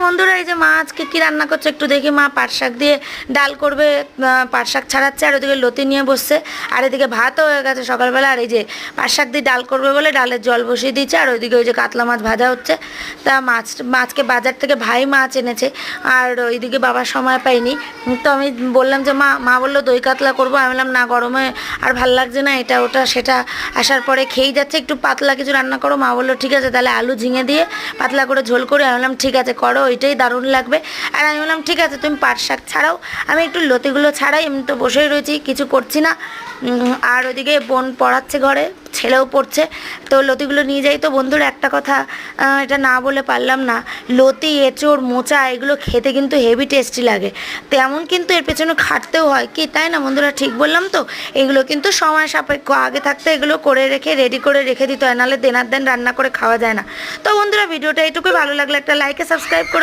বন্ধুরা এই যে মা আজকে কি রান্না করছে একটু দেখি। মা পাট শাক দিয়ে ডাল করবে, পাট শাক ছাড়াচ্ছে, আর ওদিকে লতি নিয়ে বসছে, আর এদিকে ভাতও হয়ে গেছে সকালবেলা। আর এই যে পাট শাক দিয়ে ডাল করবে বলে ডালের জল বসিয়ে দিয়েছে, আর ওইদিকে ওই যে কাতলা মাছ ভাজা হচ্ছে। তা মাছকে বাজার থেকে ভাই মাছ এনেছে, আর ওইদিকে বাবার সময় পাইনি। তো আমি বললাম যে মা বললো দই কাতলা করবো। আমি বললাম না, গরমে আর ভাল লাগছে না, এটা ওটা সেটা আসার পরে খেয়েই যাচ্ছে, একটু পাতলা কিছু রান্না করো। মা বললো ঠিক আছে, তাহলে আলু ঝিঙে দিয়ে পাতলা করে ঝোল করে। আমি বললাম ঠিক আছে করো, ওইটাই দারুণ লাগবে। আর আমি বললাম ঠিক আছে তুমি পাট শাক ছাড়াও, আমি একটু লতিগুলো ছাড়াই, আমি তো বসেই রয়েছি, কিছু করছি না। আর ওইদিকে বোন পড়াচ্ছে ঘরে, ছেলেও পড়ছে, তো লতিগুলো নিয়ে যাই। তো বন্ধুরা একটা কথা এটা না বলে পারলাম না, লতি এঁচোড় মোচা এগুলো খেতে কিন্তু হেভি টেস্টি লাগে, তেমন কিন্তু এর পেছনে খাটতেও হয় কি, তাই না বন্ধুরা? ঠিক বললাম তো? এগুলো কিন্তু সময় সাপেক্ষ, আগে থাকতে এগুলো করে রেখে রেডি করে রেখে দিতে হয়, নাহলে দেনার দেন রান্না করে খাওয়া যায় না। তো বন্ধুরা ভিডিওটা এইটুকুই, ভালো লাগলে একটা লাইক সাবস্ক্রাইব করে